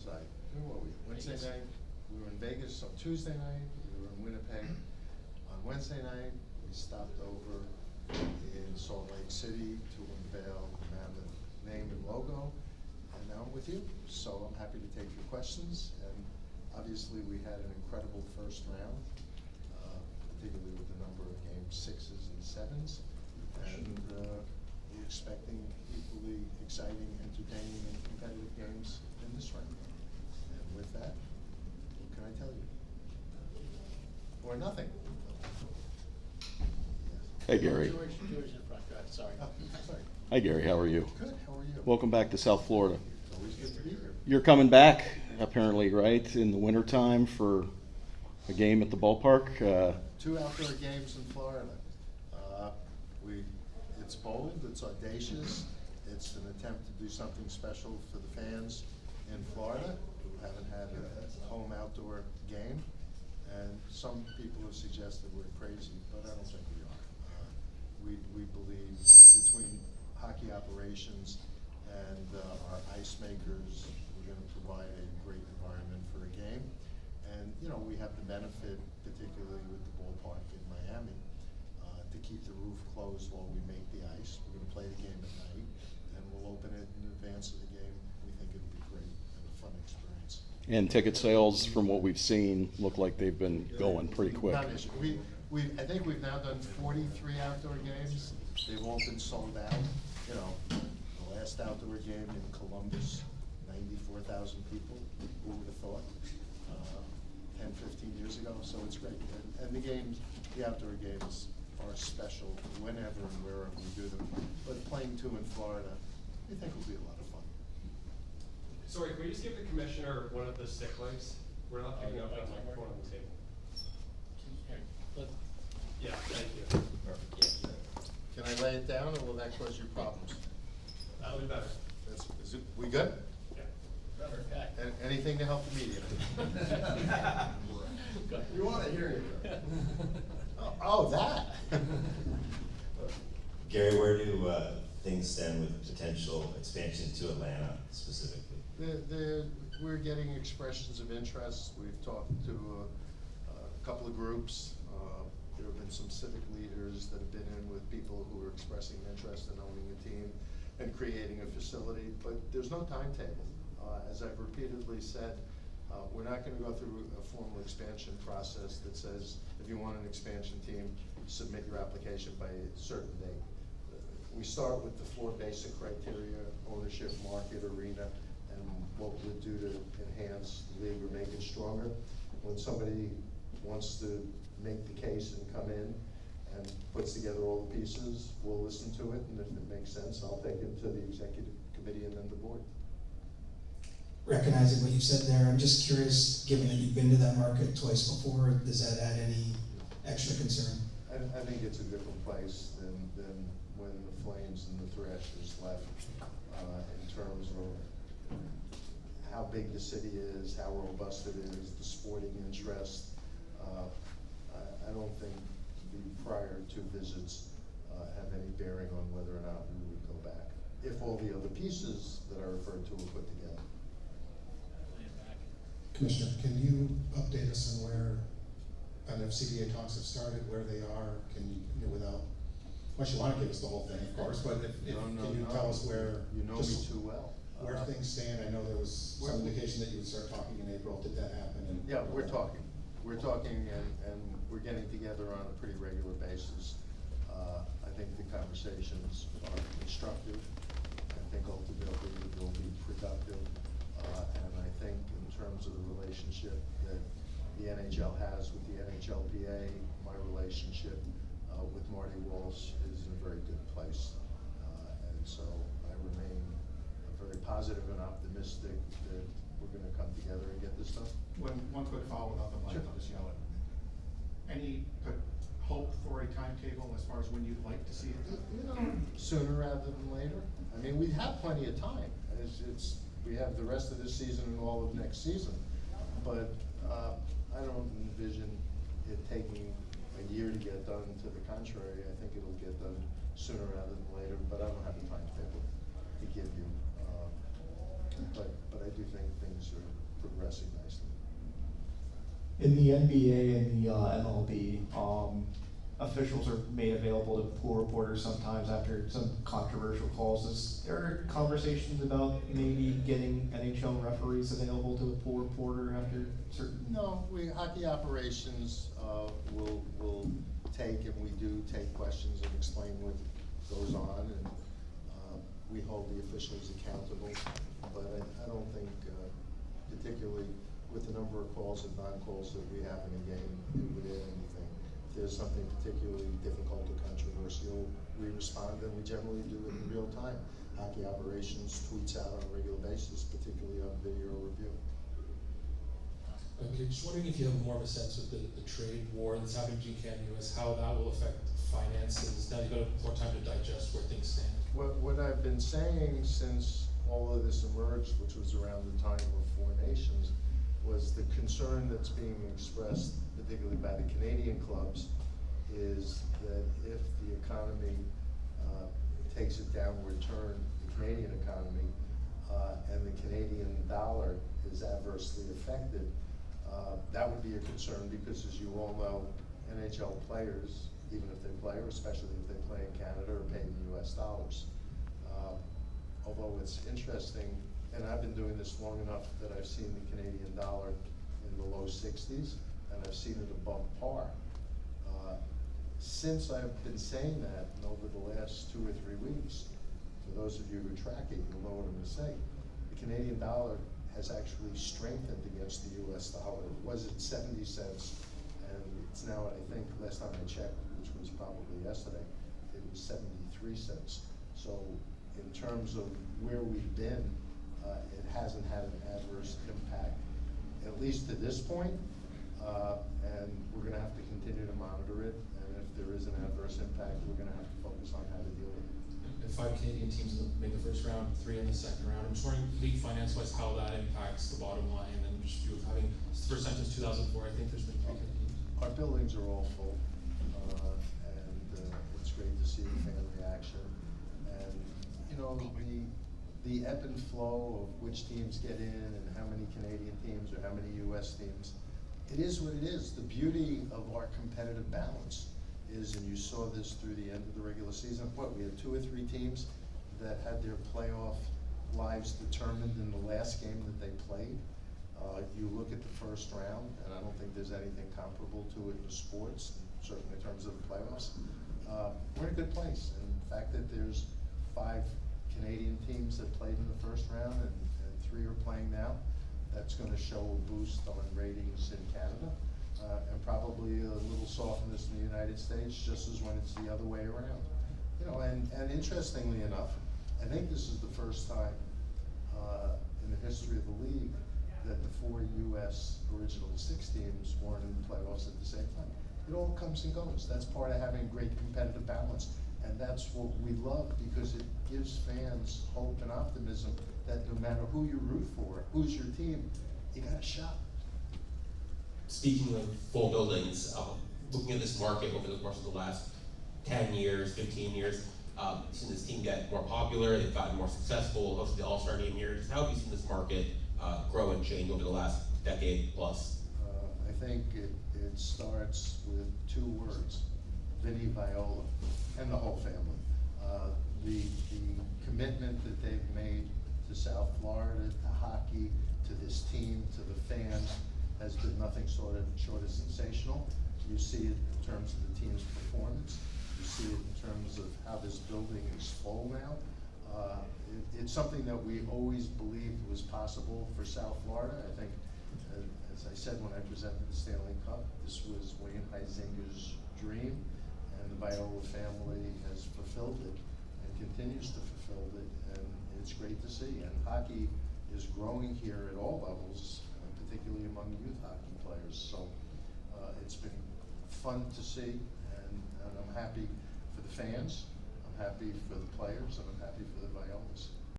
night. Where were we? Wednesday night. We were in Vegas on Tuesday night. We were in Winnipeg on Wednesday night. We stopped over in Salt Lake City to unveil the Mammoth name and logo. And now I'm with you. So I'm happy to take your questions. And obviously we had an incredible first round, particularly with the number of games, 6s and 7s. And we're expecting equally exciting, entertaining, and competitive games in this round. And with that, what can I tell you? Or nothing. Hey, Gary. George in front. Go ahead. Sorry. Oh, sorry. Hi, Gary. How are you? Good. How are you? Welcome back to South Florida. Always good to be here. You're coming back, apparently, right, in the wintertime for a game at the ballpark? 2 outdoor games in Florida. It's bold, it's audacious, it's an attempt to do something special for the fans in Florida who haven't had a home outdoor game. And some people have suggested we're crazy, but I don't think we are. We believe between hockey operations and our ice makers, we're going to provide a great environment for a game. And you know, we have the benefit, particularly with the ballpark in Miami, to keep the roof closed while we make the ice. We're going to play the game at night, and we'll open it in advance of the game. We think it'll be great and a fun experience. And ticket sales, from what we've seen, look like they've been going pretty quick. Not an issue. I think we've now done 43 outdoor games. They've all been sold out. You know, the last outdoor game in Columbus, 94,000 people. Who would have thought? 10, 15 years ago. So it's great. And the games, the outdoor games, are special whenever and wherever we do them. But playing 2 in Florida, we think will be a lot of fun. Sorry, can we just give the commissioner one of the stick legs? We're not picking up that microphone on the table. Yeah, thank you. Perfect. Can I lay it down, or will that cause you problems? That'll be better. We good? Yeah. Okay. Anything to help the media? We want to hear you. Oh, that. Gary, where do things stand with potential expansion to Atlanta specifically? We're getting expressions of interest. We've talked to a couple of groups. There have been some civic leaders that have been in with people who are expressing interest in owning a team and creating a facility, but there's no timetable. As I've repeatedly said, we're not going to go through a formal expansion process that says if you want an expansion team, submit your application by a certain date. We start with the 4 basic criteria: ownership, market, arena, and what we would do to enhance the league or make it stronger. When somebody wants to make the case and come in and puts together all the pieces, we'll listen to it, and if it makes sense, I'll take it to the executive committee and then the board. Recognizing what you said there, I'm just curious, given that you've been to that market twice before, does that add any extra concern? I think it's a different place than when the Flames and the Thrashers left, in terms of how big the city is, how robust it is, the sporting interest. I don't think the prior 2 visits have any bearing on whether or not we would go back, if all the other pieces that I referred to were put together. Commissioner, can you update us on where, I know CBA talks have started, where they are? Can you, without, unless you want to give us the whole thing, of course, but can you tell us where? You know me too well. Where things stand? I know there was some indication that you would start talking in April. Did that happen? Yeah, we're talking. We're talking, and we're getting together on a pretty regular basis. I think the conversations are constructive. I think ultimately they'll be productive. And I think in terms of the relationship that the NHL has with the NHLPA, my relationship with Marty Walsh is in a very good place. And so I remain very positive and optimistic that we're going to come together and get this done. One quick follow without the mic, I'll just yell it. Any hope for a timetable as far as when you'd like to see it? Sooner rather than later. I mean, we have plenty of time. We have the rest of this season and all of next season, but I don't envision it taking a year to get done. To the contrary, I think it'll get done sooner rather than later, but I don't have a timetable to give you. But I do think things are progressing nicely. In the NBA and the MLB, officials are made available to pool reporters sometimes after some controversial calls. Is there conversations about maybe getting NHL referees available to a pool reporter after certain? No, hockey operations, will take, and we do take questions and explain what goes on, and, we hold the officials accountable, but I don't think, particularly with the number of calls and non-calls that we have in a game, it would add anything. If there's something particularly difficult or controversial, we respond, and we generally do it in real time. Hockey operations tweets out on a regular basis, particularly on video review. Okay, just wondering if you have more of a sense with the trade war that's happening between Canada and US, how that will affect finances, now you've got more time to digest where things stand. What I've been saying since all of this emerged, which was around the time of Four Nations, was the concern that's being expressed, particularly by the Canadian clubs, is that if the economy takes a downward turn, the Canadian economy, and the Canadian dollar is adversely affected, that would be a concern because, as you all know, NHL players, even if they play, or especially if they play in Canada, are paid in US dollars. Although it's interesting, and I've been doing this long enough that I've seen the Canadian dollar in the low 60s, and I've seen it above par. Since I've been saying that, and over the last 2 or 3 weeks, for those of you who track it, you'll know what I'm gonna say. The Canadian dollar has actually strengthened against the US dollar. It was at 70 cents, and it's now, I think, last time I checked, which was probably yesterday, it was 73 cents. So in terms of where we've been, it hasn't had an adverse impact, at least to this point, and we're gonna have to continue to monitor it, and if there is an adverse impact, we're gonna have to focus on how to deal with it. And 5 Canadian teams made the first round, 3 in the second round. I'm just wondering, league finance-wise, how that impacts the bottom line, and just with having, it's the first time since 2004, I think there's been 3 teams. Our buildings are all full, and it's great to see the fan reaction. And, you know, the ebb and flow of which teams get in and how many Canadian teams or how many US teams, it is what it is. The beauty of our competitive balance is, and you saw this through the end of the regular season, we had 2 or 3 teams that had their playoff lives determined in the last game that they played. You look at the first round, and I don't think there's anything comparable to it in sports, certainly in terms of the playoffs. We're in a good place, and the fact that there's 5 Canadian teams that played in the first round and 3 are playing now, that's gonna show a boost on ratings in Canada, and probably a little softness in the United States, just as when it's the other way around. You know, and interestingly enough, I think this is the first time in the history of the league that the 4 US original 6 teams weren't in the playoffs at the same time. It all comes and goes. That's part of having great competitive balance. And that's what we love, because it gives fans hope and optimism that no matter who you root for, who's your team, you got a shot. Speaking of full buildings, looking at this market over the course of the last 10 years, 15 years, you've seen this team get more popular, they've gotten more successful, hosted the All-Star game years. How have you seen this market grow and change over the last decade plus? I think it starts with 2 words, Vinny Viola, and the whole family. The commitment that they've made to South Florida, to hockey, to this team, to the fans, has been nothing short of sensational. You see it in terms of the team's performance. You see it in terms of how this building is full now. It's something that we always believed was possible for South Florida. I think, as I said when I presented the Stanley Cup, this was Wayne Huizinga's dream, and the Viola family has fulfilled it and continues to fulfill it, and it's great to see. And hockey is growing here at all levels, particularly among youth hockey players. So it's been fun to see, and I'm happy for the fans, I'm happy for the players, and I'm happy for the Violas.